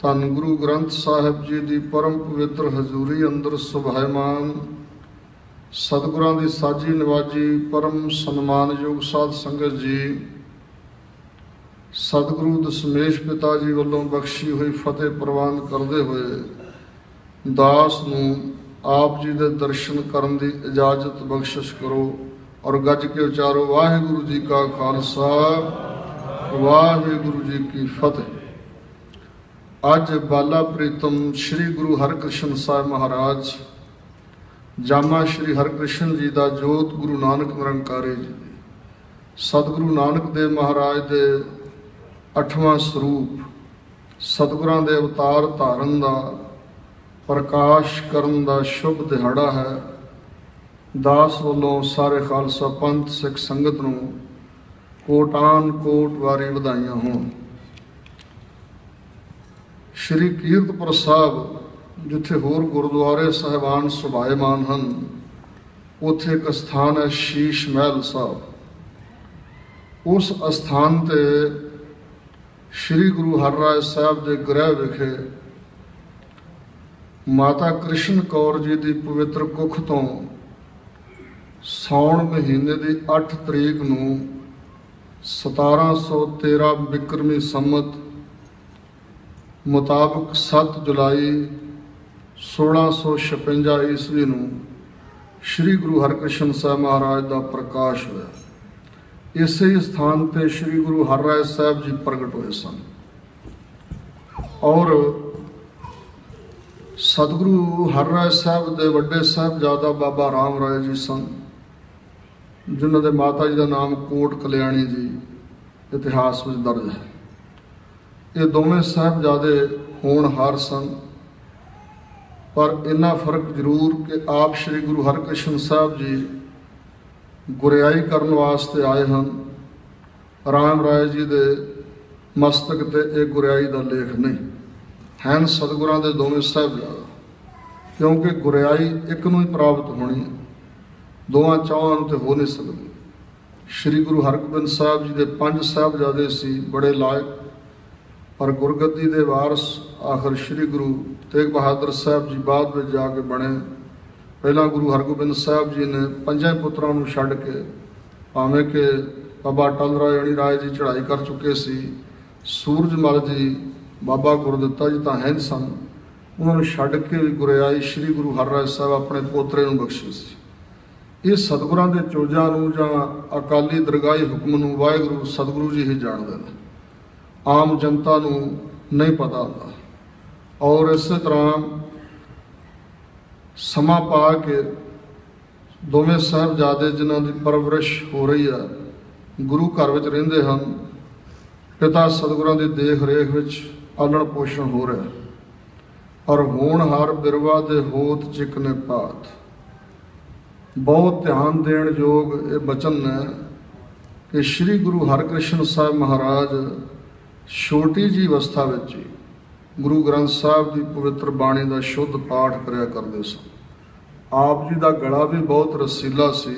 ਧੰਨ ਗੁਰੂ ਗ੍ਰੰਥ ਸਾਹਿਬ ਜੀ ਦੀ ਪਰਮ ਪਵਿੱਤਰ ਹਜ਼ੂਰੀ ਅੰਦਰ ਸੁਭਾਇਮਾਨ ਸਤਿਗੁਰਾਂ ਦੀ ਸਾਜੀ ਨਿਵਾਜੀ ਪਰਮ ਸਨਮਾਨਯੋਗ ਸਾਧ ਸੰਗਤ ਜੀ, ਸਤਿਗੁਰੂ ਦਸ਼ਮੇਸ਼ ਪਿਤਾ ਜੀ ਵੱਲੋਂ ਬਖਸ਼ੀ ਹੋਈ ਫਤਿਹ ਪ੍ਰਵਾਨ ਕਰਦੇ ਹੋਏ ਦਾਸ ਨੂੰ ਆਪ ਜੀ ਦੇ ਦਰਸ਼ਨ ਕਰਨ ਦੀ ਇਜਾਜ਼ਤ ਬਖਸ਼ਿਸ਼ ਕਰੋ ਔਰ ਗੱਜ ਕੇ ਉਚਾਰੋ ਵਾਹਿਗੁਰੂ ਜੀ ਕਾ ਖਾਲਸਾ ਵਾਹਿਗੁਰੂ ਜੀ ਕੀ ਫਤਿਹ। ਅੱਜ ਬਾਲਾ ਪ੍ਰੀਤਮ ਸ਼੍ਰੀ ਗੁਰੂ ਹਰਕ੍ਰਿਸ਼ਨ ਸਾਹਿਬ ਮਹਾਰਾਜ ਜਾਮਾ ਸ਼੍ਰੀ ਹਰਕ੍ਰਿਸ਼ਨ ਜੀ ਦਾ ਜੋਤ ਗੁਰੂ ਨਾਨਕ ਨਿਰੰਕਾਰੀ ਜੀ ਦੇ ਸਤਿਗੁਰੂ ਨਾਨਕ ਦੇਵ ਮਹਾਰਾਜ ਦੇ 8ਵਾਂ ਸਰੂਪ ਸਤਿਗੁਰਾਂ ਦੇ ਅਵਤਾਰ ਧਾਰਨ ਦਾ ਪ੍ਰਕਾਸ਼ ਕਰਨ ਦਾ ਸ਼ੁਭ ਦਿਹਾੜਾ ਹੈ। ਦਾਸ ਵੱਲੋਂ ਸਾਰੇ ਖਾਲਸਾ ਪੰਥ ਸਿੱਖ ਸੰਗਤ ਨੂੰ ਕੋਟਾਨ ਕੋਟ ਵਾਰੀ ਵਧਾਈਆਂ ਹੋਣ। ਸ਼੍ਰੀ ਕੀਰਤਪੁਰ ਸਾਹਿਬ ਜਿੱਥੇ ਹੋਰ ਗੁਰਦੁਆਰੇ ਸਾਹਿਬਾਨ ਸੁਭਾਇਮਾਨ ਹਨ, ਉੱਥੇ ਇੱਕ ਸਥਾਨ ਹੈ ਸ਼ੀਸ਼ ਮਹਿਲ ਸਾਹਿਬ। ਉਸ ਅਸਥਾਨ ਤੇ ਸ਼੍ਰੀ ਗੁਰੂ ਹਰਿਰਾਏ ਸਾਹਿਬ ਦੇ ਗ੍ਰਹਿ ਵਿਖੇ ਮਾਤਾ ਕ੍ਰਿਸ਼ਨ ਕੌਰ ਜੀ ਦੀ ਪਵਿੱਤਰ ਕੁੱਖ ਤੋਂ ਸਾਉਣ ਮਹੀਨੇ ਦੀ 8 ਤਰੀਕ ਨੂੰ 1713 ਬਿਕਰਮੀ ਸੰਮਤ ਮੁਤਾਬਕ 7 ਜੁਲਾਈ 1656 ਈਸਵੀ ਨੂੰ ਸ਼੍ਰੀ ਗੁਰੂ ਹਰਕ੍ਰਿਸ਼ਨ ਸਾਹਿਬ ਮਹਾਰਾਜ ਦਾ ਪ੍ਰਕਾਸ਼ ਹੋਇਆ। ਇਸੇ ਹੀ ਸਥਾਨ ਤੇ ਸ਼੍ਰੀ ਗੁਰੂ ਹਰਿਰਾਏ ਸਾਹਿਬ ਜੀ ਪ੍ਰਗਟ ਹੋਏ ਸਨ ਔਰ ਸਤਿਗੁਰੂ ਹਰਿਰਾਏ ਸਾਹਿਬ ਦੇ ਵੱਡੇ ਸਾਹਿਬਜ਼ਾਦਾ ਬਾਬਾ ਰਾਮ ਰਾਏ ਜੀ ਸਨ, ਜਿਨ੍ਹਾਂ ਦੇ ਮਾਤਾ ਜੀ ਦਾ ਨਾਮ ਕੋਟ ਕਲਿਆਣੀ ਜੀ ਇਤਿਹਾਸ ਵਿੱਚ ਦਰਜ ਹੈ। ਇਹ ਦੋਵੇਂ ਸਾਹਿਬਜ਼ਾਦੇ ਹੋਣਹਾਰ ਸਨ, ਪਰ ਇੰਨਾ ਫਰਕ ਜ਼ਰੂਰ ਕਿ ਆਪ ਸ਼੍ਰੀ ਗੁਰੂ ਹਰਕ੍ਰਿਸ਼ਨ ਸਾਹਿਬ ਜੀ ਗੁਰਿਆਈ ਕਰਨ ਵਾਸਤੇ ਆਏ ਹਨ। ਰਾਮ ਰਾਏ ਜੀ ਦੇ ਮਸਤਕ ਤੇ ਇਹ ਗੁਰਿਆਈ ਦਾ ਲੇਖ ਨਹੀਂ ਹਨ, ਸਤਿਗੁਰਾਂ ਦੇ ਦੋਵੇਂ ਸਾਹਿਬਜ਼ਾਦਾ, ਕਿਉਂਕਿ ਗੁਰਿਆਈ ਇੱਕ ਨੂੰ ਹੀ ਪ੍ਰਾਪਤ ਹੋਣੀ ਹੈ, ਦੋਵਾਂ ਚੌਹਾਂ ਨੂੰ ਤੇ ਹੋ ਨਹੀਂ ਸਕਦੀ। ਸ਼੍ਰੀ ਗੁਰੂ ਹਰਗੋਬਿੰਦ ਸਾਹਿਬ ਜੀ ਦੇ 5 ਸਾਹਿਬਜ਼ਾਦੇ ਸੀ, ਬੜੇ ਲਾਇਕ, ਪਰ ਗੁਰਗੱਦੀ ਦੇ ਵਾਰਸ ਆਖਰ ਸ਼੍ਰੀ ਗੁਰੂ ਤੇਗ ਬਹਾਦਰ ਸਾਹਿਬ ਜੀ ਬਾਅਦ ਵਿੱਚ ਜਾ ਕੇ ਬਣੇ। ਪਹਿਲਾਂ ਗੁਰੂ ਹਰਗੋਬਿੰਦ ਸਾਹਿਬ ਜੀ ਨੇ 5 ਪੁੱਤਰਾਂ ਨੂੰ ਛੱਡ ਕੇ, ਭਾਵੇਂ ਕਿ ਬਾਬਾ ਅਟਲ ਰਾਏ ਅਣੀ ਰਾਏ ਜੀ ਚੜ੍ਹਾਈ ਕਰ ਚੁੱਕੇ ਸੀ, ਸੂਰਜਮਲ ਜੀ, ਬਾਬਾ ਗੁਰਦਿੱਤਾ ਜੀ ਤਾਂ ਹੈ ਸਨ, ਉਹਨਾਂ ਨੂੰ ਛੱਡ ਕੇ ਵੀ ਗੁਰਿਆਈ ਸ਼੍ਰੀ ਗੁਰੂ ਹਰਿਰਾਏ ਸਾਹਿਬ ਆਪਣੇ ਪੋਤਰੇ ਨੂੰ ਬਖਸ਼ੀ ਸੀ। ਇਹ ਸਤਿਗੁਰਾਂ ਦੇ ਚੋਜਾਂ ਨੂੰ ਜਾਂ ਅਕਾਲੀ ਦਰਗਾਹੀ ਹੁਕਮ ਨੂੰ ਵਾਹਿਗੁਰੂ ਸਤਿਗੁਰੂ ਜੀ ਹੀ ਜਾਣਦੇ ਨੇ, ਆਮ ਜਨਤਾ ਨੂੰ ਨਹੀਂ ਪਤਾ ਹੁੰਦਾ। ਔਰ ਇਸੇ ਤਰ੍ਹਾਂ ਸਮਾਂ ਪਾ ਕੇ ਦੋਵੇਂ ਸਾਹਿਬਜ਼ਾਦੇ ਜਿਨ੍ਹਾਂ ਦੀ ਪਰਵਰਿਸ਼ ਹੋ ਰਹੀ ਹੈ, ਗੁਰੂ ਘਰ ਵਿੱਚ ਰਹਿੰਦੇ ਹਨ, ਪਿਤਾ ਸਤਿਗੁਰਾਂ ਦੀ ਦੇਖ ਰੇਖ ਵਿੱਚ ਪਾਲਣ ਪੋਸ਼ਣ ਹੋ ਰਿਹਾ। ਔਰ ਹੋਣਹਾਰ ਬਿਰਵਾ ਦੇ ਹੋਤ ਚਿਕਨੇ ਪਾਤ, ਬਹੁਤ ਧਿਆਨ ਦੇਣ ਯੋਗ ਇਹ ਬਚਨ ਨੇ ਕਿ ਸ਼੍ਰੀ ਗੁਰੂ ਹਰਕ੍ਰਿਸ਼ਨ ਸਾਹਿਬ ਮਹਾਰਾਜ ਛੋਟੀ ਜਿਹੀ ਅਵਸਥਾ ਵਿੱਚ ਹੀ ਗੁਰੂ ਗ੍ਰੰਥ ਸਾਹਿਬ ਦੀ ਪਵਿੱਤਰ ਬਾਣੀ ਦਾ ਸ਼ੁੱਧ ਪਾਠ ਕਰਿਆ ਕਰਦੇ ਸਨ। ਆਪ ਜੀ ਦਾ ਗਲਾ ਵੀ ਬਹੁਤ ਰਸੀਲਾ ਸੀ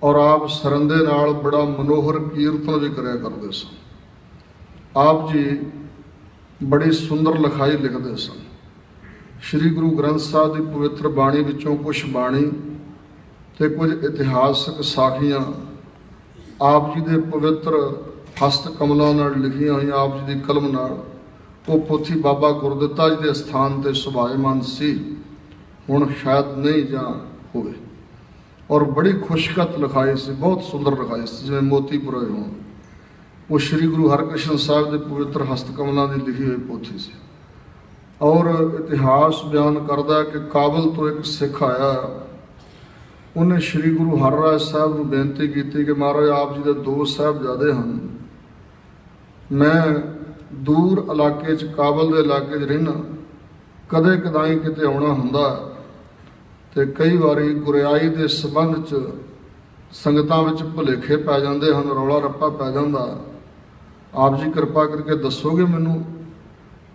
ਔਰ ਆਪ ਸਰੰਦੇ ਨਾਲ ਬੜਾ ਮਨੋਹਰ ਕੀਰਤਨ ਵੀ ਕਰਿਆ ਕਰਦੇ ਸਨ। ਆਪ ਜੀ ਬੜੀ ਸੁੰਦਰ ਲਿਖਾਈ ਲਿਖਦੇ ਸਨ। ਸ਼੍ਰੀ ਗੁਰੂ ਗ੍ਰੰਥ ਸਾਹਿਬ ਦੀ ਪਵਿੱਤਰ ਬਾਣੀ ਵਿੱਚੋਂ ਕੁਝ ਬਾਣੀ ਤੇ ਕੁਝ ਇਤਿਹਾਸਕ ਸਾਖੀਆਂ ਆਪ ਜੀ ਦੇ ਪਵਿੱਤਰ ਹਸਤ ਕਮਲਾਂ ਨਾਲ ਲਿਖੀਆਂ ਹੋਈਆਂ, ਆਪ ਜੀ ਦੀ ਕਲਮ ਨਾਲ। ਉਹ ਪੋਥੀ ਬਾਬਾ ਗੁਰਦਿੱਤਾ ਜੀ ਦੇ ਸਥਾਨ ਤੇ ਸੁਭਾਇਮਾਨ ਸੀ, ਹੁਣ ਸ਼ਾਇਦ ਨਹੀਂ ਜਾਂ ਹੋਵੇ। ਔਰ ਬੜੀ ਖੁਸ਼ਖਤ ਲਿਖਾਈ ਸੀ, ਬਹੁਤ ਸੁੰਦਰ ਲਿਖਾਈ ਸੀ, ਜਿਵੇਂ ਮੋਤੀ ਪੁਰੋਏ ਹੋਣ। ਉਹ ਸ਼੍ਰੀ ਗੁਰੂ ਹਰਕ੍ਰਿਸ਼ਨ ਸਾਹਿਬ ਦੇ ਪਵਿੱਤਰ ਹਸਤ ਕਮਲਾਂ ਦੀ ਲਿਖੀ ਹੋਈ ਪੋਥੀ ਸੀ। ਔਰ ਇਤਿਹਾਸ ਬਿਆਨ ਕਰਦਾ ਕਿ ਕਾਬਲ ਤੋਂ ਇੱਕ ਸਿੱਖ ਆਇਆ, ਉਹਨੇ ਸ਼੍ਰੀ ਗੁਰੂ ਹਰਿਰਾਏ ਸਾਹਿਬ ਨੂੰ ਬੇਨਤੀ ਕੀਤੀ ਕਿ ਮਹਾਰਾਜ ਆਪ ਜੀ ਦੇ 2 ਸਾਹਿਬਜ਼ਾਦੇ ਹਨ, ਮੈਂ ਦੂਰ ਇਲਾਕੇ 'ਚ ਕਾਬਲ ਦੇ ਇਲਾਕੇ 'ਚ ਰਹਿਣਾ, ਕਦੇ ਕਦਾਈ ਕਿਤੇ ਆਉਣਾ ਹੁੰਦਾ ਤੇ ਕਈ ਵਾਰੀ ਗੁਰਿਆਈ ਦੇ ਸੰਬੰਧ 'ਚ ਸੰਗਤਾਂ ਵਿੱਚ ਭੁਲੇਖੇ ਪੈ ਜਾਂਦੇ ਹਨ, ਰੌਲਾ ਰੱਪਾ ਪੈ ਜਾਂਦਾ। ਆਪ ਜੀ ਕਿਰਪਾ ਕਰਕੇ ਦੱਸੋਗੇ ਮੈਨੂੰ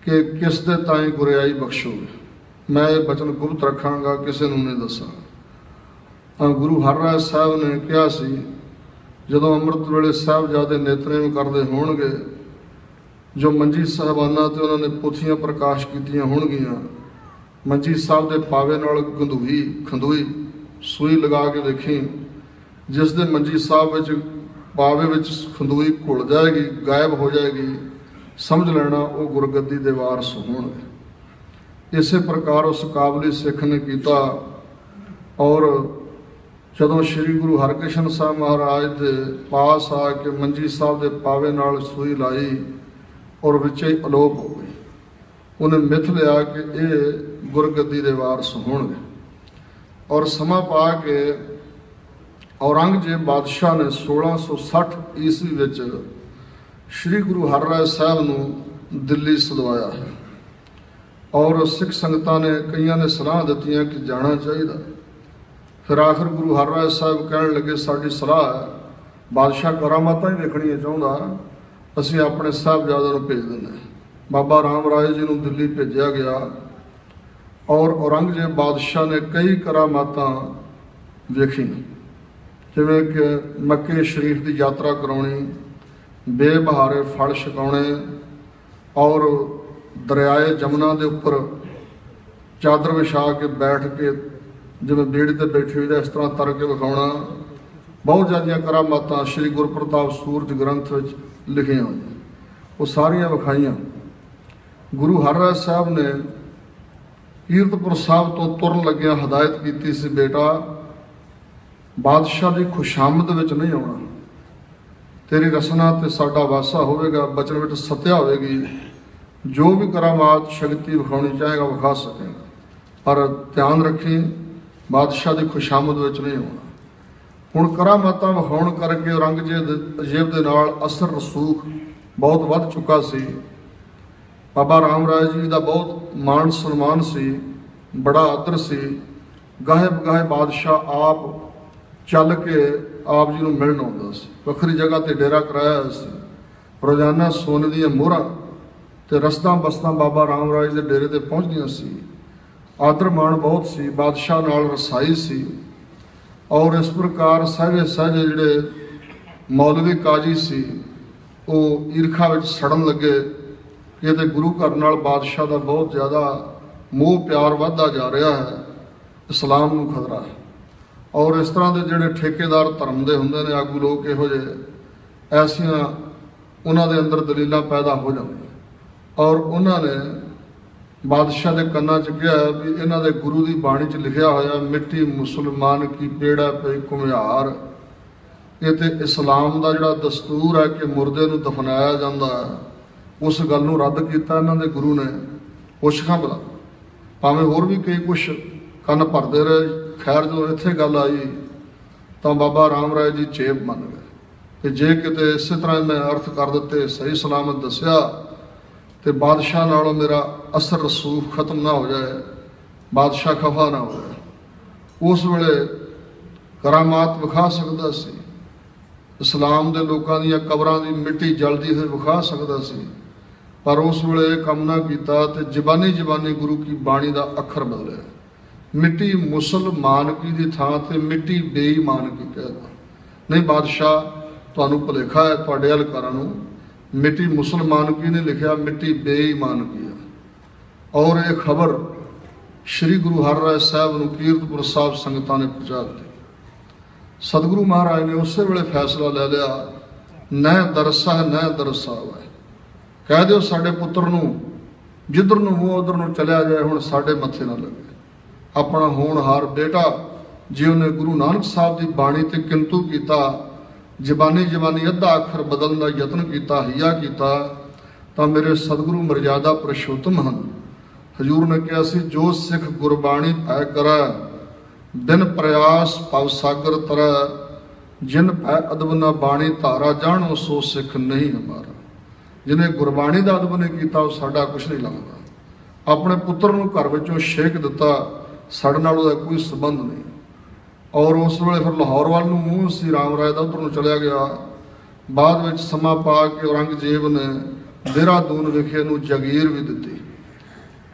ਕਿ ਕਿਸ ਦੇ ਤਾਈਂ ਗੁਰਿਆਈ ਬਖਸ਼ੋਗੇ? ਮੈਂ ਇਹ ਬਚਨ ਗੁਪਤ ਰੱਖਾਂਗਾ, ਕਿਸੇ ਨੂੰ ਨਹੀਂ ਦੱਸਾਂਗਾ। ਤਾਂ ਗੁਰੂ ਹਰਿਰਾਏ ਸਾਹਿਬ ਨੇ ਕਿਹਾ ਸੀ, ਜਦੋਂ ਅੰਮ੍ਰਿਤ ਵੇਲੇ ਸਾਹਿਬਜ਼ਾਦੇ ਨਿਤਨੇਮ ਕਰਦੇ ਹੋਣਗੇ जो मंजी साहबाना ते उन्होंने पोथियां प्रकाश कीतियां होणगियां। मंजी साहब दे पावे नाल गंधूई खंदूई सूई लगा के देखी, जिस दे मंजी साहब विच पावे विच खंदूई घुल जाएगी, गायब हो जाएगी, समझ लेना वो गुरगद्दी दे वारस होणगे। इसे प्रकार उस काबली सिख ने किया। और जदों श्री गुरु हरकृष्ण साहब महाराज दे पास आके मंजी साहब दे पावे नाल सूई लाई और विचे ही अलोप हो गई। उन्हें मिथ लिया कि ये गुरगद्दी दे वारस होणगे। और समा पा के औरंगजेब बादशाह ने 1660 ईस्वी विच श्री गुरु हरराय साहब नूं दिल्ली सदवाया है। और सिख संगतां ने कईयां ने सलाह दित्तियां कि जाना चाहिए। फिर आखिर गुरु हरराय साहब कहण लगे, साडी सलाह है, बादशाह करामातां ही देखणियां चाहुंदा, असीं अपने साहबजादे नूं भेज दिंदे। बाबा राम राय जी नूं दिल्ली भेजिया गया और औरंगजेब बादशाह ने कई करामातां वेखी, जिवें कि मक्के शरीफ की यात्रा कराउणी, बेबहारे फल छकाउणे और दरियाए जमुना के उपर चादर विछा के बैठ के जिवें बेड़ी ते बैठी हुई इस तरह तर के विखाउणा। बहुत ज़्यादा करामातां श्री गुरप्रताप सूरज ग्रंथ विच लिखियां हुई, वो सारियां विखाइयां। गुरु हरराय साहब ने कीरतपुर साहब तो तुरन लग्या हदायत की सी, बेटा बादशाह की खुशामद विच नहीं आउणा, तेरी रसना ते साडा वासा होवेगा, बचन विच सत्या होवेगी, जो भी करामात शक्ति विखाउणी चाहेगा विखा सकेगा, पर ध्यान रखी बादशाह की खुशामद विच नहीं आउणा। हुण करामातां विखाउण करके औरंगजेब दे नाल असर रसूख बहुत वध चुका सी। बाबा राम राय जी का बहुत मान सन्मान सी, बड़ा आदर सी। गाहे बगाहे बादशाह आप चल के आप जी नूं मिलण आउंदा सी। वखरी जगह ते डेरा कराया होया सी। रोजाना सोने दी मोहरां ते रस्तां बस्तां बाबा राम राय जी दे डेरे ते पहुंचदियां सी। आदर मान बहुत सी, बादशाह नाल रसाई सी। और इस प्रकार सहजे सहजे जिहड़े मौलवी काजी सी वो ईरखा विच सड़न लगे कि ये गुरु घर नाल बादशाह का बहुत ज़्यादा मोह प्यार वधदा जा रहा है, इस्लाम नूं खतरा है। और इस तरह के जिहड़े ठेकेदार धर्म के हुंदे ने आगू लोग इहो जिहे, ऐसियां उन्हां दे अंदर दलीलां पैदा हो जांदियां। और उन्होंने बादशाह के कन्ना च कहा भी इन्हां दे गुरु की बाणी च लिखिया होया, मिट्टी मुसलमान की पेड़ा पे घुमियार। ये तो इस्लाम का जिहड़ा दस्तूर है कि मुर्दे नूं दफनाया जाता है, उस गल नूं रद्द किया इन्हां दे गुरु ने। पुछां भला, भावें होर भी कई कुछ कन्न भरते रहे। खैर जो इत्थे गल आई तो बाबा राम राय जी चेप मन गए कि जे किते इस तरह मैं अर्थ कर दिते, सही सलामत दसिया तो बादशाह नालों मेरा असर रसूख खत्म ना हो जाए, बादशाह खफा ना हो जाए। उस वेले करामात विखा सकता सी, इस्लाम के लोगों दी कबरां दी मिट्टी जलती हुई विखा सकता सी, पर उस वेले काम ना किया तो जबानी जबानी गुरु की बाणी का अखर बदलिया। मिट्टी मुसलमान की दी थां ते मिट्टी बेईमान की कहता। नहीं बादशाह तुहानू भुलेखा है, तुहाडे हलकारां नूं मिट्टी मुसलमान की नहीं लिखा, मिट्टी बेईमान की है। और ये खबर श्री गुरु हरराय साहब नूं कीरतपुर साहब संगतां ने पहुँचा दी। सतगुरु महाराज ने उस वेले फैसला ले लिया, न दरसा है न दरसा है, कह दो साडे पुत्र नूं जिधर नूं मूँह उधर नूं चलिया जाए, हुण साडे मत्थे ना लगे। अपना होनहार बेटा जे उन्हें गुरु नानक साहब की बाणी ते किंतु किया, जबानी जबानी अद्धा अखर बदलने का यत्न किया, हिया किया, तो मेरे सतगुरु मर्यादा पुरुषोत्तम हैं। हजूर ने कहा सी, जो सिख गुरबाणी पै करै बिन प्रयास पव सागर तरै, जिन पै अदब न बाणी धारा जानो सो सिख नहीं हमारा। जिन्हें गुरबाणी का अदब नहीं किया वो साडा कुछ नहीं लगता। अपने पुत्र नूं घर विचों छेक दिता, साडे नाल उहदा कोई संबंध नहीं। और उस वेले फिर लाहौर वाल नूं मूँह सी राम राय दा, उधर नूं चलिया गया। बाद विच समा पा के औरंगजेब ने देहरादून विखे नूं जगीर भी दिती।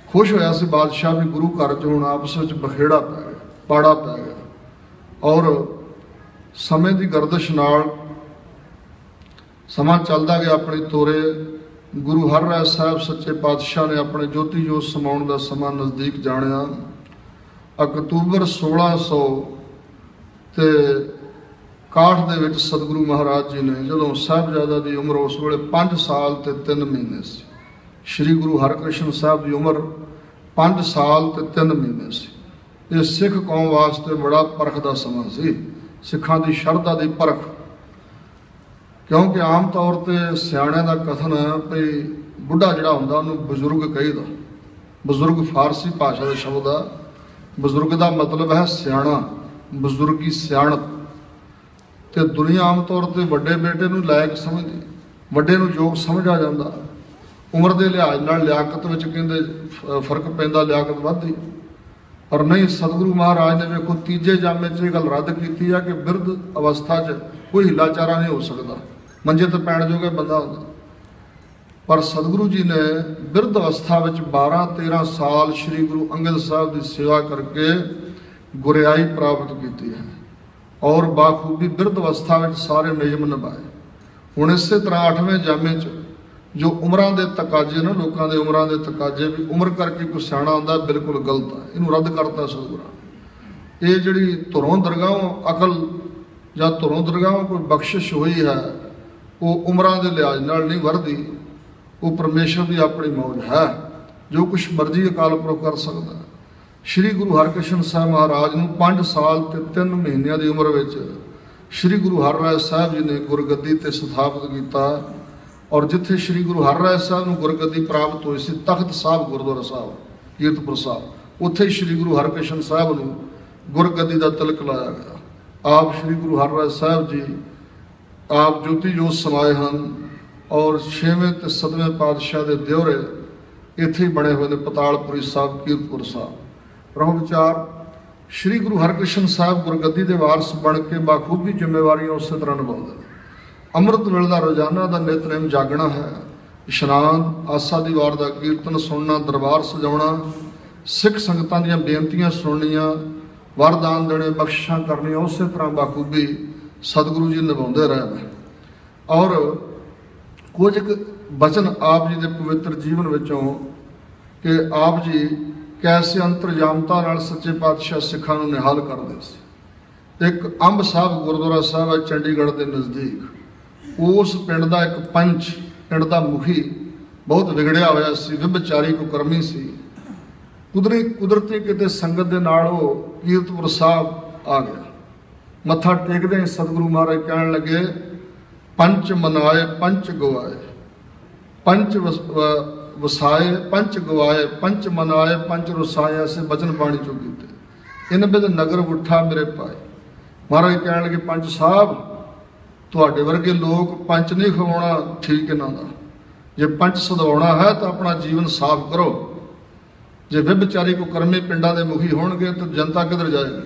खुश होया सी बादशाह भी गुरु घर च हुण आपस विच बखेड़ा पै गया, पाड़ा पै गया। और समय की गर्दिश नाल समा चलदा गया अपनी तोरे। गुरु हरराय साहब सच्चे पातशाह ने अपने ज्योति जोत समाउण का समा नज़दीक जानिया। अक्तूबर 1661 दे विच सतगुरु महाराज जी ने जदों साहिबजादा की उम्र उस वेले 5 साल ते 3 महीने सी। श्री गुरु हरकृष्ण साहब की उम्र 5 साल ते 3 महीने सी। ये सिख कौम वास्ते बड़ा परख का समा सी, सिखां दी शरधा की परख। क्योंकि आम तौर पर सियाणिਆਂ का कथन है भी बुढ़ा जिहड़ा हुंदा उहनूं बजुर्ग कहीदा। बजुर्ग फारसी भाषा का शब्द है। बजुर्ग का मतलब है सियाणा, बजुर्गी सियाणत। तो दुनिया आम तौर पर वड्डे बेटे नूं लायक समझदी, वड्डे नूं योग समझा जाता। उम्र के लिहाज नाल लियाकत विच कहंदे फर्क पैंदा, लियाकत वधदी। पर नहीं, सतगुरु महाराज ने वेखो तीजे जामे च ये गल रद्द की है कि बिरध अवस्था च कोई हिलाचारा नहीं हो सकता, मंजे तो पैण जोगा बंदा होंदा। पर सतगुरु जी ने बिरध अवस्था में 12-13 साल श्री गुरु अंगद साहब की सेवा करके गुरियाई प्राप्त की है और बाखूबी बिरध अवस्था में सारे नियम निभाए। हुण इस तरह 8वें जामे च जो उम्रां दे तकाजे ने, लोगों के उम्रां दे तकाजे भी उम्र करके कोई सियाणा होंदा बिल्कुल गलत है, इनू रद्द करता सतगुरां। ये जिहड़ी धुरों दरगाहों अकल या धुरों दरगाहों कोई बख्शिश हुई है वो उम्रां दे लिहाज नाल नहीं वरदी, वो परमेश्वर की अपनी मौज है, जो कुछ मर्जी अकाल पुरख कर सकता है। श्री गुरु हरकृष्ण साहब महाराज नूं 5 साल ते 3 महीनों की उम्र में श्री गुरु हरराय साहब जी ने गुरगद्दी ते स्थापित किया। और जिथे श्री गुरु हरराय साहब नूं गुरगद्दी प्राप्त हुई सी, तख्त साहब गुरुद्वारा साहब कीरतपुर साहब, उत्थे श्री गुरु हरकृष्ण साहब नूं गुरगद्दी का तिलक लाया गया। आप श्री गुरु हरराय साहब जी आप ज्योति जोत समाए हैं और 6वें ते 7वें पातशाह के दियोरे इत्थे ही बने हुए ने, पतालपुरी साहब कीरतपुर साहब। रहो विचार, श्री गुरु हरकृष्ण साहब गुरगद्दी के वारस बन के बाखूबी जिम्मेवारियां उस तरह निभाते हैं। अमृत वेले का रोजाना का नितनेम जागना है, इशनान, आसा दी वार का कीर्तन सुनना, दरबार सजाना, सिख संगतां दीयां बेनतियां सुननियां, वरदान देने, बख्शिशां करनियां, उस तरह बाखूबी सतगुरु जी निभाते रहे। और कुछ बचन आप जी के पवित्र जीवन विचों कि आप जी कैसे अंतरजामता नाल सच्चे पातशाह सिखां नूं निहाल करदे सी। एक अंब साहब गुरुद्वारा साहब है चंडीगढ़ के नज़दीक, उस पिंड का एक पंच, पिंड का मुखी बहुत विगड़िया होया सी, विभचारी कुकर्मी सी। कुदरती किते संगत दे नाल वो कीरतपुर साहब आ गया। मत्था टेकदे सतगुरु महाराज कहण लगे, पंच मनाए पंच गवाए, पंच वसाए पंच गवाए, पंच मनाए पंच रुसाए, ऐसे बचन बाणी चो कीते। इन बिद नगर उठा मेरे पाए। महाराज कहण लगे, पंच साहब तुहाडे वर्गे लोग पंच नहीं खवाउणा ठीक इन्हां दा। जे पंच सधवाउणा है तो अपना जीवन साफ करो। जे विभचारी को कर्मी पिंडां दे मुखी होणगे तो जनता किधर जाएगी।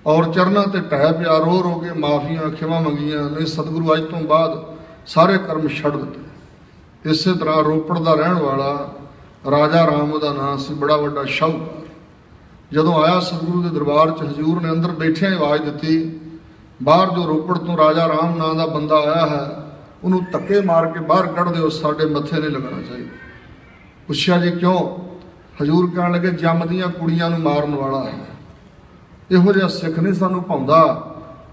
और चरना ते ढह पिया, रो रो के माफियां खिमा मंगियां, नहीं सतगुरु अज तो बाद सारे कर्म छड़ दिते। इस तरह रोपड़ का रहन वाला राजा राम का नाम से, बड़ा वड्डा शाहूकार, जदों आया सतगुरु के दरबार च हजूर ने अंदर बैठिया आवाज़ दी, बाहर जो रोपड़ तो राजा राम नाम का बंदा आया है उन्होंने धक्के मार के बाहर कढ़ दो, साडे मत्थे नहीं लगना चाहिए। पुछया जी क्यों? हजूर कह लगे, जमदियां कुड़ियां नूं मारन वाला है। इहो जिहा सिख नहीं सानू भाउंदा,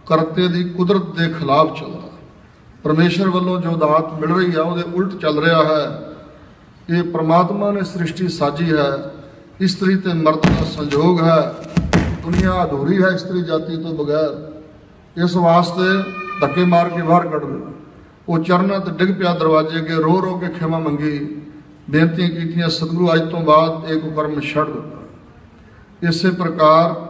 करते की कुदरत के खिलाफ चलता। परमेश्वर वालों जो दात मिल रही है वो उल्ट चल रहा है। ये परमात्मा ने सृष्टि साजी है, स्त्री ते मर्द का संयोग है, दुनिया अधूरी है स्त्री जाति तो बगैर। इस वास्ते धक्के मार के बाहर कढ़ दे। वो चरणा ते डिग पिया दरवाजे के, रो रो के खिमा मंगी, बेनतियां कीतियां, सतगुरु अज तो बाद एक कर्म छड़ दिता। इस प्रकार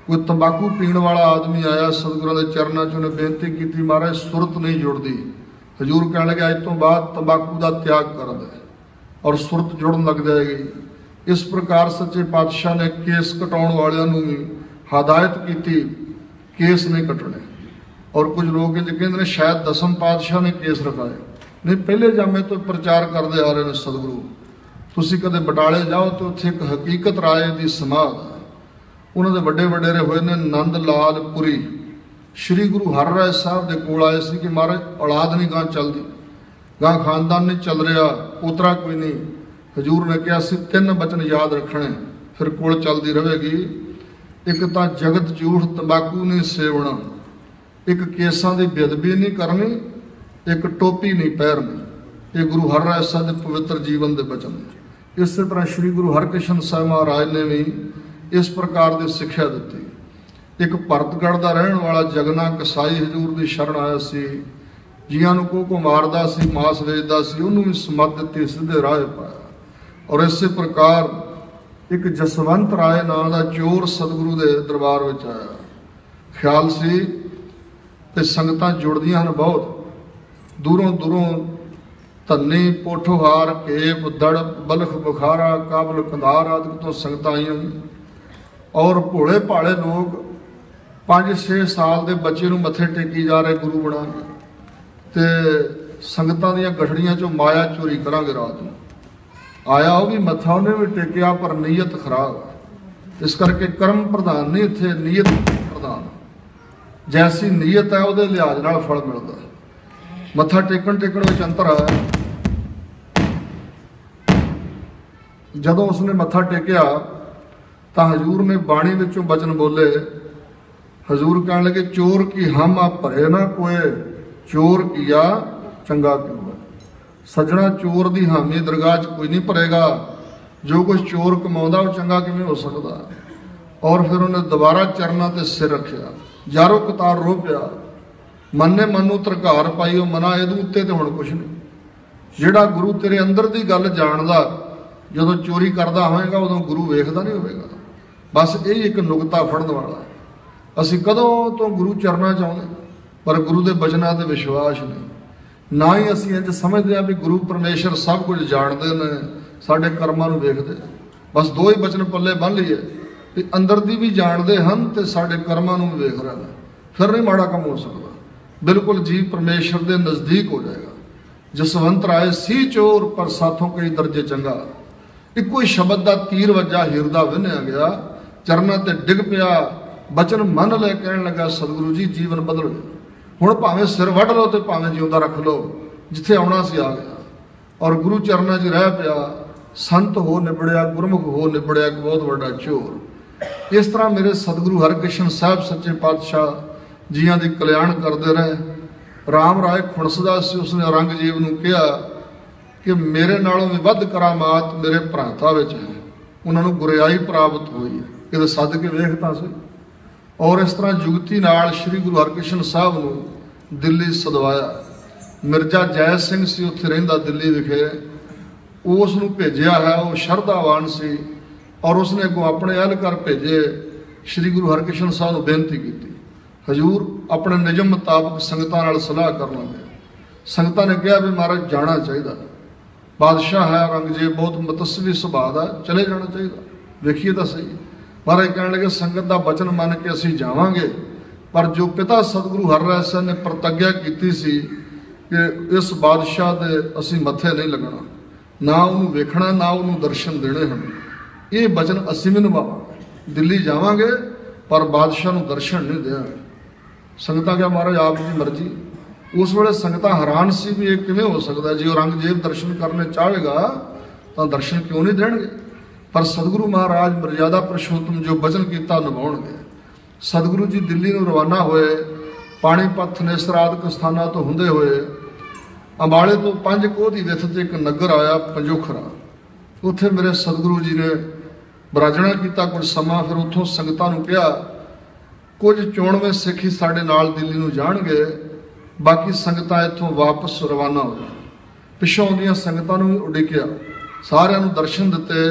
कोई तंबाकू पीण वाला आदमी आया सतगुरु के चरणों च, उन्हें बेनती की, महाराज सुरत नहीं जुड़ती। हजूर कह लगे, अज तो बाद तंबाकू का त्याग कर दे और सुरत जुड़न लग जाएगी। इस प्रकार सच्चे पातशाह ने केस कटाउण वालियां नूं भी हदायत की, केस नहीं कटने। और कुछ लोग इंज कहते हैं शायद 10वें पातशाह ने केस रखाए। नहीं, पहले जामे तो प्रचार करते आ रहे हैं सतगुरु। तुसीं कदे बटाले जाओ तो उत्थे एक हकीकत राय की समाध है। उन्होंने बड़े वडेरे हुए ने नंद लाल पुरी श्री गुरु हरराय साहब के कोल आए सी कि महाराज औलाद नहीं गां चलती, गां खानदान नहीं चल रहा, पोतरा कोई नहीं। हजूर ने कहा सी 3 बचन याद रखने, फिर कुल चलती रहेगी। एक तो जगत झूठ तंबाकू नहीं सेवना, एक केसां की बेदबी नहीं करनी, एक टोपी नहीं पहननी। ये गुरु हरराय साहिब के पवित्र जीवन के बचन। इस तरह श्री गुरु हरकृष्ण साहिब महाराज ने भी इस प्रकार की सिक्ख्या दी। एक भरतगढ़ का रहने वाला जगना कसाई हजूर की शरण आया सी, जियां नूं को मारदा सी, मांस वेचदा सी, उन्होंने भी समत दी, सीधे राह पाया। और इस प्रकार एक जसवंत राय नाम का चोर सतगुरु के दरबार में आया। ख्याल सी ते संगतां जुड़दियां हन बहुत, दूरों दूरों धन्नी, पोठोहार, केप, दड़, बलख, बुखारा, काबल, कंधार आदि तो संगतां आईयां। और भोले भाले लोग 5-6 साल के बच्चे नूं मत्थे टेकी जा रहे गुरु बना के, ते संगतां दीयां गठड़ियां चों माया चोरी करांगे। रात नूं आया वो भी मत्था, उन्हें भी टेकिया, पर नीयत खराब। इस करके कर्म प्रधान नहीं, इत्थे नीयत प्रधान। जैसी नीयत है उहदे लिहाज नाल फल मिलदा। मत्था टेकण विच अंतर आया। जदों उसने मत्था टेकिया तो हजूर ने बाणी विचों वचन बोले। हजूर कहने लगे, चोर की हम आप भरे ना कोय, चोर किया चंगा क्यों है। सजना चोर की हामी दरगाह च कोई नहीं भरेगा, जो कुछ चोर कमाउंदा वो चंगा किवें हो सकता। और फिर उन्हें दोबारा चरना ते सिर रखिया, यारो कतार रो पिया, मन ने मनु तरकार पाई, वो मना इहदे उत्ते ते हुण कुछ नहीं। जिहड़ा गुरु तेरे अंदर की गल जानदा, जदों चोरी करदा होएगा उदों गुरु वेखदा नहीं होवेगा। बस यही एक नुकता फड़न वाला। असीं कदों तो गुरु चरना चाहुंदे, पर गुरु के बचनां ते विश्वास नहीं। ना ही असीं इंज समझदे भी गुरु परमेश्वर सब कुछ जानते हैं, साडे कर्मां नूं वेखदे। बस 2 ही बचन पल्ले बन लईए भी अंदर दी भी जानते हैं ते साडे कर्मां नूं भी वेख रहे हैं, फिर नहीं माड़ा काम हो सकता। बिल्कुल जी परमेश्वर के नज़दीक हो जाएगा। जसवंत राय सी चोर, पर साथों कई दर्जे चंगा। इको ही शब्द का तीर वजा हिरदा विन्हिया गया, चरना ते डिग पिया, बचन मन ले, कहन लगा सतगुरु जी जीवन बदल गया। हुण भावें सिर वढ़ लो तो भावें जिउंदा रख लो, जिथे आउणा सी आ गया। और गुरु चरना च रह पिया, संत हो निबड़िया, गुरमुख हो निबड़िया, एक बहुत बड़ा चोर। इस तरह मेरे सतगुरु हरकृष्ण साहब सच्चे पातशाह जियां दी कल्याण करते रहे। राम राय खुणसदा सी, उसने औरंगजेब नूं कहा कि मेरे नालों भी वध करामात मेरे भराता विच है। उन्होंने गुरियाई प्राप्त हुई, किते सद के वेखता सी। और इस तरह जुगती नाल श्री गुरु हरकृष्ण साहब नूं दिल्ली सदवाया। मिर्जा जय सिंह सी उत्थे रहिंदा दिल्ली विखे, उस नूं भेजिया है, वो शरधावान सी। और उसने अगों अपने एहलकार भेजे, श्री गुरु हरकृष्ण साहब नूं बेनती की। हजूर अपने निजम मुताबिक संगतां नाल सलाह कर लगे। संगतां ने कहा भी महाराज जाना चाहिए, बादशाह है औरंगजेब, बहुत मतस्वी सुभाव का, चले जाना चाहिए, देखिए तो सही। महाराज कहने लगे संगत का बचन मन के असीं जावांगे, पर जो पिता सतगुरु हरराय साहिब ने प्रतिज्ञा की सी कि इस बादशाह के असीं मत्थे नहीं लगना, ना उन्होंने वेखना, ना उन्होंने दर्शन देने हैं, ये बचन असीं भी निभावांगे। दिल्ली जावांगे पर बादशाह नूं दर्शन नहीं देंगे। संगतां क्या महाराज आप जी मर्जी। उस वेले संगतां हैरान सी भी ये किवें हो सकता है, जे औरंगजेब दर्शन करने चाहेगा तो दर्शन क्यों नहीं देंगे। पर सतगुरु महाराज मर्यादा पुरुषोत्तम जो वचन किया निभाउणगे। सतगुरु जी दिल्ली नूं रवाना होए, पाणीपत थनेसर आदि स्थानां तो हुंदे होए अंबाले तो 5 कोह दी विथ ते एक नगर आया पंजोखरा। उत्थे मेरे सतगुरु जी ने बराजणा किया कुछ समा। फिर उत्थों संगतां नूं कहा कुछ 94 सिख ही साडे नाल दिल्ली नूं जाणगे, बाकी संगतां इत्थों वापस रवाना हो जाण। पिछों आउंदियां संगतां नूं उडिकिया, सारिआं नूं दर्शन दिते।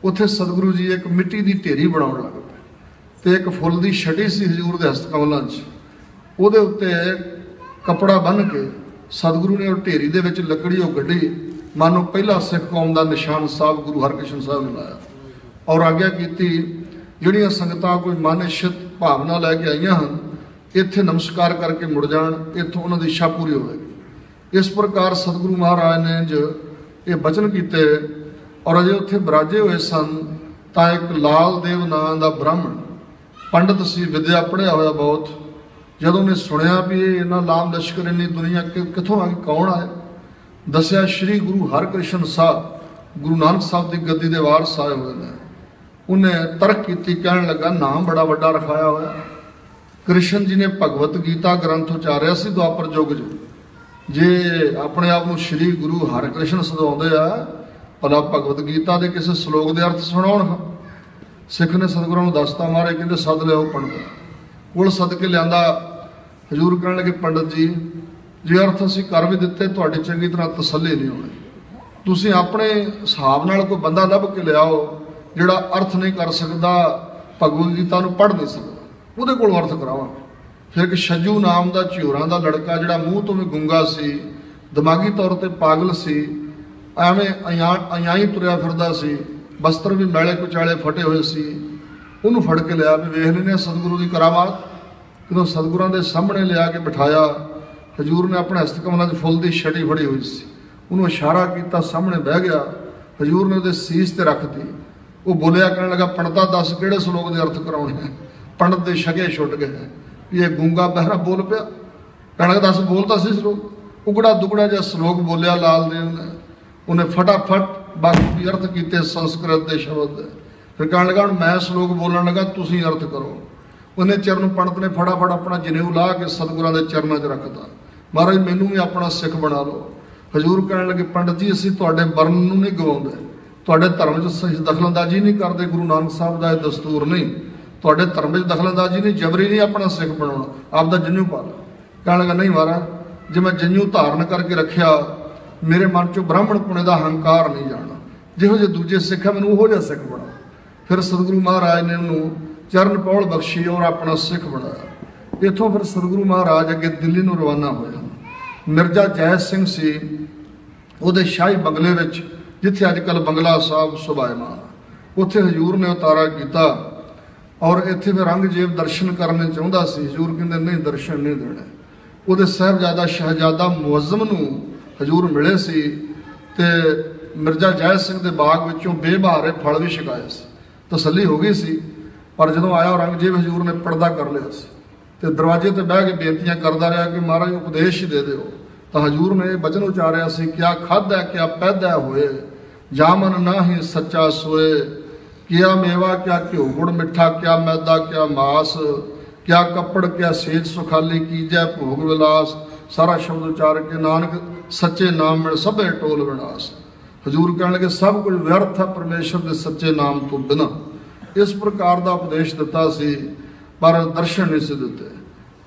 उत्थे सतगुरु जी एक मिट्टी की ढेरी बनाउण लग पए ते एक फुੱਲ दी छटी सी हजूर दे हस्तकमलां 'च, उहदे उत्ते कपड़ा बन के सतगुरु ने उह ढेरी दे विच लकड़ी उह कढी, मानो पहला सिख कौम का निशान साहब गुरु हरकृष्ण साहब ने लाया। और आग्या की जिहड़ियां संगतां कोई मानसिक भावना लैके आईयां हन, इत्थे नमस्कार करके मुड़ जाण, इत्थों उन्हां दी इच्छा पूरी होवेगी। इस प्रकार सतगुरु महाराज ने जो ये बचन किए। और अजे उत्थे बराजे हुए सन तां एक लाल देव नां दा ब्राह्मण पंडित सी, विद्या पढ़िया होया बहुत। जदों ने सुनिया भी ये इन्ना लाम लश्कर इन्नी दुनिया कित्थों आ गई, कौन आए, दसिया श्री गुरु हरकृष्ण साहब गुरु नानक साहब की गद्दी के वारस आए हुए हैं। उन्हें तर्क की, कहने लगा नाम बड़ा वड्डा रखाया हुआ। कृष्ण जी ने भगवत गीता ग्रंथ उचारिया सी द्वापर युग जे अपने आप को श्री गुरु हरकृष्ण सदाउंदे आ, भला भगवत गीता के किसी श्लोक के अर्थ सुनाउण। सिख ने सतगुਰਾਂ ਨੂੰ दसता मारे कहते सद लियाओ पंडित कोल सद के लिया। हजूर कहने लगे पंडित जी जे अर्थ असीं कर भी दिते तुहाडी चंगी तरह तसल्ली नहीं होनी, तुसीं अपने हिसाब नाल कोई बंदा लभ के लियाओ जिहड़ा अर्थ नहीं कर सकता, भगवत गीता नूं पढ़ नहीं सकता, उहदे कोल अर्थ करावां। फिर एक छज्जू नाम का झियोरां का लड़का जिहड़ा मूँह तो भी गुंगा सी, दिमागी तौर पर पागल सी, एवें अयाई तुरिया फिरदा सी, बस्तर भी मैले कुचाले फटे हुए सी, उन्होंने फड़ के लिया भी वेख लेने सतगुरु की करामात। जो सतगुरां दे सामने लिया के बिठाया, हजूर ने अपने हस्तकमलों की फुल की छड़ी फड़ी हुई सी, उन्होंने इशारा किया, सामने बह गया। हजूर ने उसके सीस ते रख दी। वो बोलिया, कहने लगा पंडिता दस किहड़े श्लोक के अर्थ कराने हैं। पंडित के छगे छुट गए, ये गूंगा बहरा बोल पिया। कहने लगा दस बोलता सी श्लोक, उगड़ा दुगड़ा जिहा श्लोक बोलिया लाल देव ने। उन्हें फटाफट बाकी अर्थ किए संस्कृत के शब्द। फिर कहने लगा हुण मैं श्लोक बोलन लगा, तुसीं अर्थ करो। उन्हें चरण पंडित ने फटाफट अपना जनेऊ ला के सतगुरां दे चरणों च रखता, महाराज मैनू भी अपना सिख बना लो। हजूर कहने लगे पंडित जी असीं तुहाडे वर्ण नूं नहीं गवाउंदे, तुहाडे धर्म च सही दखलअंदाजी नहीं करते, गुरु नानक साहब का दस्तूर नहीं, तुहाडे धर्म च दखलअंदाजी नहीं, जबरी नहीं अपना सिख बनाउणा, आपदा जनेऊ पा लो। कहने लगा नहीं महाराज जे मैं जनेऊ धारण करके रखिया मेरे मन चो ब्राह्मण पुणे का हंकार नहीं जाना, जिहो जे दूजे सिख है मैनूं उहो जिहा सिख बनाओ। फिर सतगुरु महाराज ने उन्होंने चरण पौल बख्शी और अपना सिख बनाया। इतों फिर सतगुरु महाराज अगे दिल्ली नूं रवाना होए। मिर्जा जय सिंह सी उहदे शाही बंगले विच, जिथे अजकल बंगला साहब सुभायमान, उत्थे हजूर ने उतारा किया और इत्थे फिर औरंगजेब दर्शन करने चाहुंदा सी। हजूर कहंदे नहीं दर्शन नहीं देने। उहदे साहिबजादा शहजादा मुअज्जम नूं हजूर मिले सी ते मिर्जा जय सिंह के बाग विचों बेबहारे फल भी छकाए सी, तसल्ली हो गई सी। पर जदों आया औरंगजेब हजूर ने पर्दा कर लिया सी ते दरवाजे ते बह के बेनतियां करदा रहा कि महाराज उपदेश दे दिओ। तो हजूर ने वचन उचारिया सी, क्या खादा क्या पैदा होए, जामन ना ही सच्चा सोए, क्या मेवा क्या घ्यो गुड़ मिठा, क्या मैदा क्या मास, क्या कपड़ क्या सेज सुखाली, कीजै भोग विलास। सारा शब्द उचार के नानक सच्चे नाम में सभे टोल विनाश। हजूर कहने लगे सब कुछ व्यर्थ है परमेश्वर के सच्चे नाम तो बिना। इस प्रकार का उपदेश दिता सी, पर दर्शन नहीं से दिते।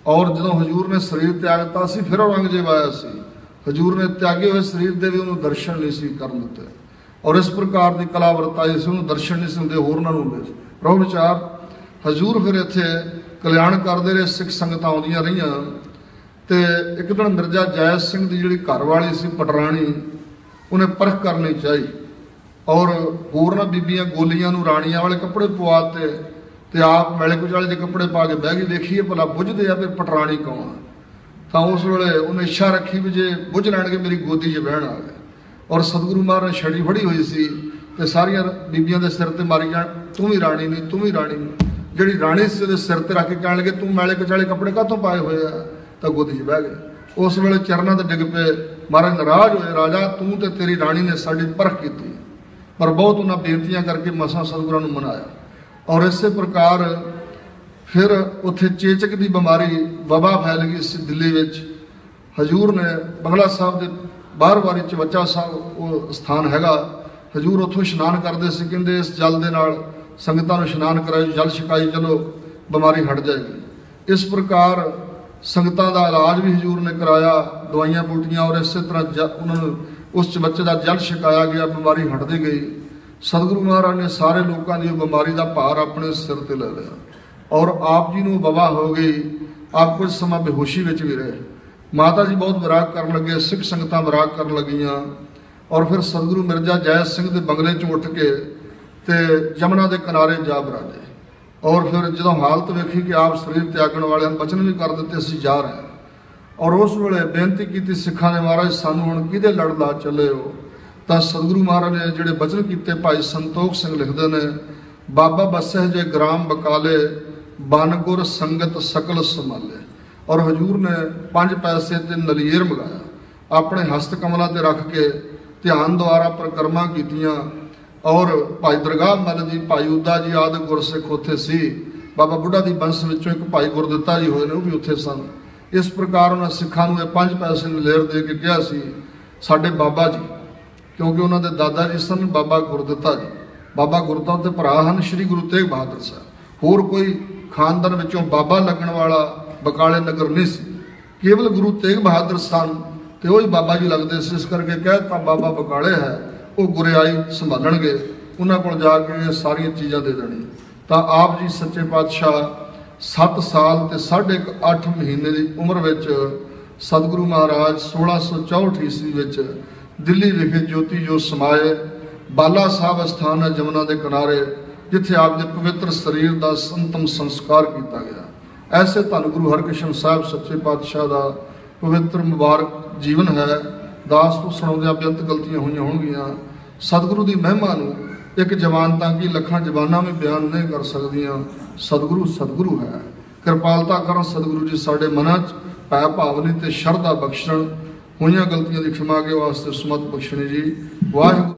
और जो हजूर ने शरीर त्यागता सी फिर औरंगजेब आया सी, हजूर ने त्यागे हुए शरीर के भी उन्होंने दर्शन नहीं सी कर दिते। और इस प्रकार की कला वरताई से उन्होंने दर्शन नहीं से होरना होंगे। रहो विचार हजूर फिर इत्थे कल्याण करते रहे, सिख संगतां आउंदियां रहियां। तो एक दिन मिर्जा जय सिंह की जी घर वाली सी पटराणी, उन्हें परख करनी चाहिए और होरना बीबियां गोलियां नूं राणियां वाले कपड़े पवाते ते आप मैले कुचाले जे कपड़े पा के बह गई। देखिए भला बुझते आ फिर पटराणी कौन। तो उस वेले उन्हें इच्छा रखी भी जे बुझ लैणगे मेरी गोदी च बहन आ गए। और सतगुरु महाराज ने छड़ी फड़ी हुई सी ते सारियां बीबियां दे सिर ते मारी जाण, तू भी राणी नहीं तू भी राणी नहीं। जिहड़ी राणी सी उहदे सिर ते रख के कहण लगे तू मैले कुचाले कपड़े काहतों पाए हुए आ, तो गोदी च बह गए। उस वेले चरणों ते डिग पे। महाराज नाराज होए, राजा तू ते तेरी राणी ने साडी परख की, पर बहुत उन्हें बेनतियां करके मसां सतगुरां नूं मनाया। और इस प्रकार फिर उत्थे चेचक की बीमारी वबा फैल गई सी दिल्ली विच। हजूर ने बंगला साहब के बाहर बारी चवच्चा साहब वो स्थान हैगा, हजूर उत्थों इशनान करते सी, कहंदे इस जल दे नाल संगतां नूं इशनान कराओ, जल छकाई चलो बीमारी हट जाएगी। इस प्रकार संगतां दा इलाज भी हजूर ने कराया, दवाइयां बूटियां, और इस तरह उन्होंने उस बच्चे का जल छकाया गया, बीमारी हटती गई। सतगुरु महाराज ने सारे लोगों की बीमारी का भार अपने सिर पर ले लिया और आप जी को वबा हो गई। आप कुछ समय बेहोशी में भी रहे। माता जी बहुत विराग कर लगे, सिख संगतां विराग कर लगियां। और फिर सतगुरु मिर्जा जय सिंह के बंगले चो उठ के ते यमुना के किनारे जा बराजे। और फिर जो हालत वेखी कि आप शरीर त्यागण वाले वचन भी कर देते असीं जा रहे हैं। और उस वेले बेनती की सिखा ने, महाराज सानू हुण किहदे लड़ ला चले हो। तो सतगुरु महाराज ने जिहड़े वचन किए, भाई संतोख सिंह लिखते हैं, बाबा बसह जे ग्राम बकाले, बन गुर संगत सकल संभाले। और हजूर ने 5 पैसे ते नलीर मंगाया। अपने हस्त कमलों ते रख के ध्यान द्वारा परिक्रमा कीतियां और भाई दरगाह मल जी, भाई उदा जी आदि गुरसिख उत्थे सी। बाबा बुढ़ा दी बंस विचों एक भाई गुरदित्ता जी होए ने, वो भी उत्थे सन। इस प्रकार उन्होंने सिखां नूं 5 पैसे लेर दे के कहा सी साडे बाबा जी, क्योंकि उन्होंने दादा जी सन बाबा गुरदित्ता जी। बाबा गुरदित्ता ते भरा हन श्री गुरु तेग बहादुर साहब। होर कोई खानदान विचों बाबा लगन वाला बकाले नगर नहीं सी, केवल गुरु तेग बहादुर सन ते वही बाबा जी लगते सी। इस करके कहता बाबा बकाले है, वो गुरियाई संभालणगे, उन्हां कोल जाके ये सारियां चीज़ां दे देणी। तो आप जी सच्चे पातशाह 7 साल ते 8.5 महीने की उम्र विच सतगुरु महाराज 1664 ईस्वी विच दिल्ली विखे ज्योति जो समाए। बाला साहब अस्थान है जमुना के किनारे, जिथे आपके पवित्र शरीर का अंतिम संस्कार किया गया। ऐसे धन गुरु हरकृष्ण साहब सच्चे पातशाह का पवित्र मुबारक जीवन है। दास तो सुनाउंदियां बेअंत गलतियां हुई होणगियां। सतगुरु की महिमा नूं एक जवानता की लखां जबानां भी बयान नहीं कर सकदियां। सतगुरु सतगुरु है। किरपालता करन सतगुरु जी साडे मनां च भै भावनी ते शरधा बख्शण। होईयां गलतियां की क्षमा के वास्ते सुमत बख्शणी जी। वाहिगुरू।